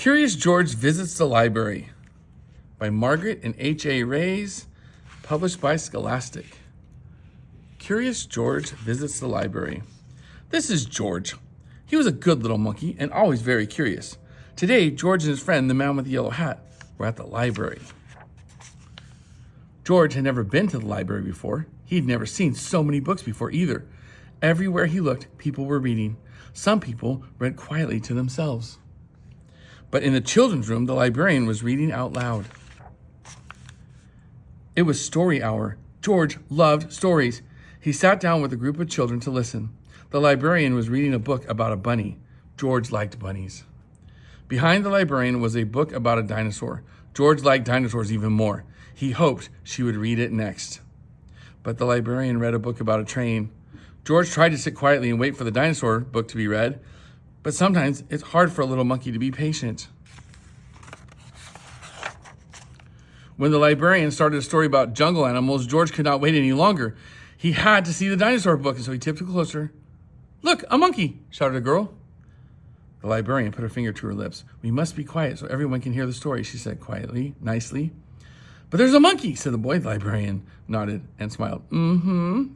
Curious George Visits the Library by Margret and H. published by Scholastic. Curious George Visits the Library. This is George. He was a good little monkey and always very curious. Today, George and his friend, the man with the yellow hat, were at the library. George had never been to the library before. He'd never seen so many books before either. Everywhere he looked, people were reading. Some people read quietly to themselves. But in the children's room, the librarian was reading out loud. It was story hour. George loved stories. He sat down with a group of children to listen. The librarian was reading a book about a bunny. George liked bunnies. Behind the librarian was a book about a dinosaur. George liked dinosaurs even more. He hoped she would read it next. But the librarian read a book about a train. George tried to sit quietly and wait for the dinosaur book to be read, but sometimes it's hard for a little monkey to be patient. When the librarian started a story about jungle animals, George could not wait any longer. He had to see the dinosaur book, and so he tipped closer. "Look, a monkey!" shouted a girl. The librarian put her finger to her lips. "We must be quiet so everyone can hear the story," she said quietly, nicely. "But there's a monkey," said the boy. The librarian nodded and smiled.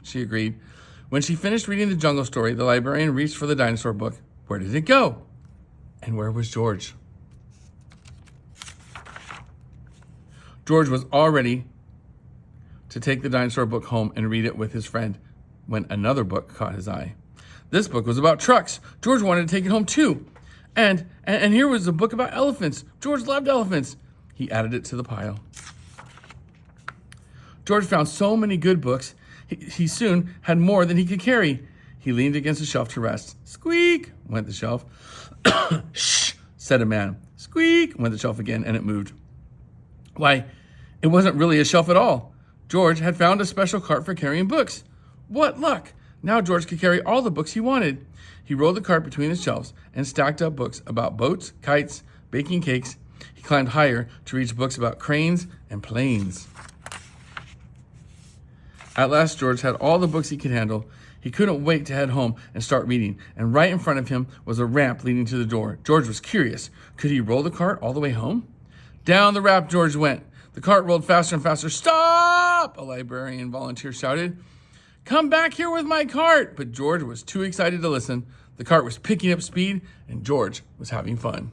She agreed. When she finished reading the jungle story, the librarian reached for the dinosaur book. Where did it go? And where was George? George was all ready to take the dinosaur book home and read it with his friend when another book caught his eye. This book was about trucks. George wanted to take it home too. And here was a book about elephants. George loved elephants. He added it to the pile. George found so many good books, he soon had more than he could carry. He leaned against a shelf to rest. Squeak, went the shelf. Shh, said a man. Squeak, went the shelf again, and it moved. Why, it wasn't really a shelf at all. George had found a special cart for carrying books. What luck! Now George could carry all the books he wanted. He rolled the cart between the shelves and stacked up books about boats, kites, baking cakes. He climbed higher to reach books about cranes and planes. At last, George had all the books he could handle. He couldn't wait to head home and start reading, and right in front of him was a ramp leading to the door. George was curious. Could he roll the cart all the way home? Down the ramp George went. The cart rolled faster and faster. "Stop!" a librarian volunteer shouted. "Come back here with my cart!" But George was too excited to listen. The cart was picking up speed, and George was having fun.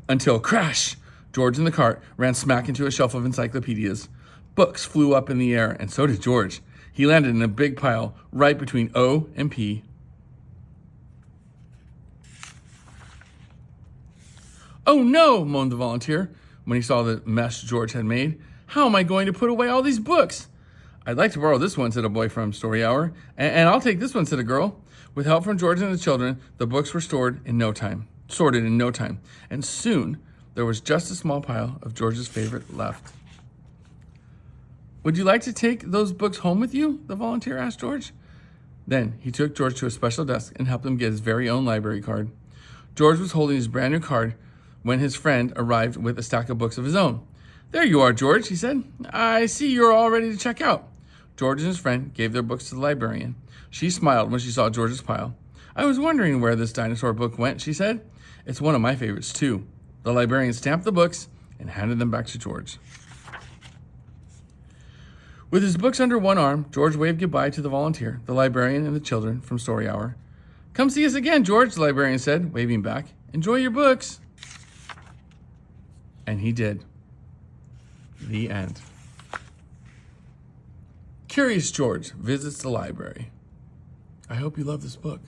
Until crash! George and the cart ran smack into a shelf of encyclopedias. Books flew up in the air, and so did George. He landed in a big pile right between O and P. "Oh no," moaned the volunteer when he saw the mess George had made. "How am I going to put away all these books?" "I'd like to borrow this one," said a boy from Story Hour. And I'll take this one," said a girl. With help from George and the children, the books were sorted in no time. And soon, there was just a small pile of George's favorite left. "Would you like to take those books home with you?" the volunteer asked George. Then he took George to a special desk and helped him get his very own library card. George was holding his brand new card when his friend arrived with a stack of books of his own. "There you are, George," he said. "I see you're all ready to check out." George and his friend gave their books to the librarian. She smiled when she saw George's pile. "I was wondering where this dinosaur book went," she said. "It's one of my favorites, too." The librarian stamped the books and handed them back to George. With his books under one arm, George waved goodbye to the volunteer, the librarian, and the children from Story Hour. "Come see us again, George," the librarian said, waving back. "Enjoy your books." And he did. The end. Curious George Visits the Library. I hope you love this book.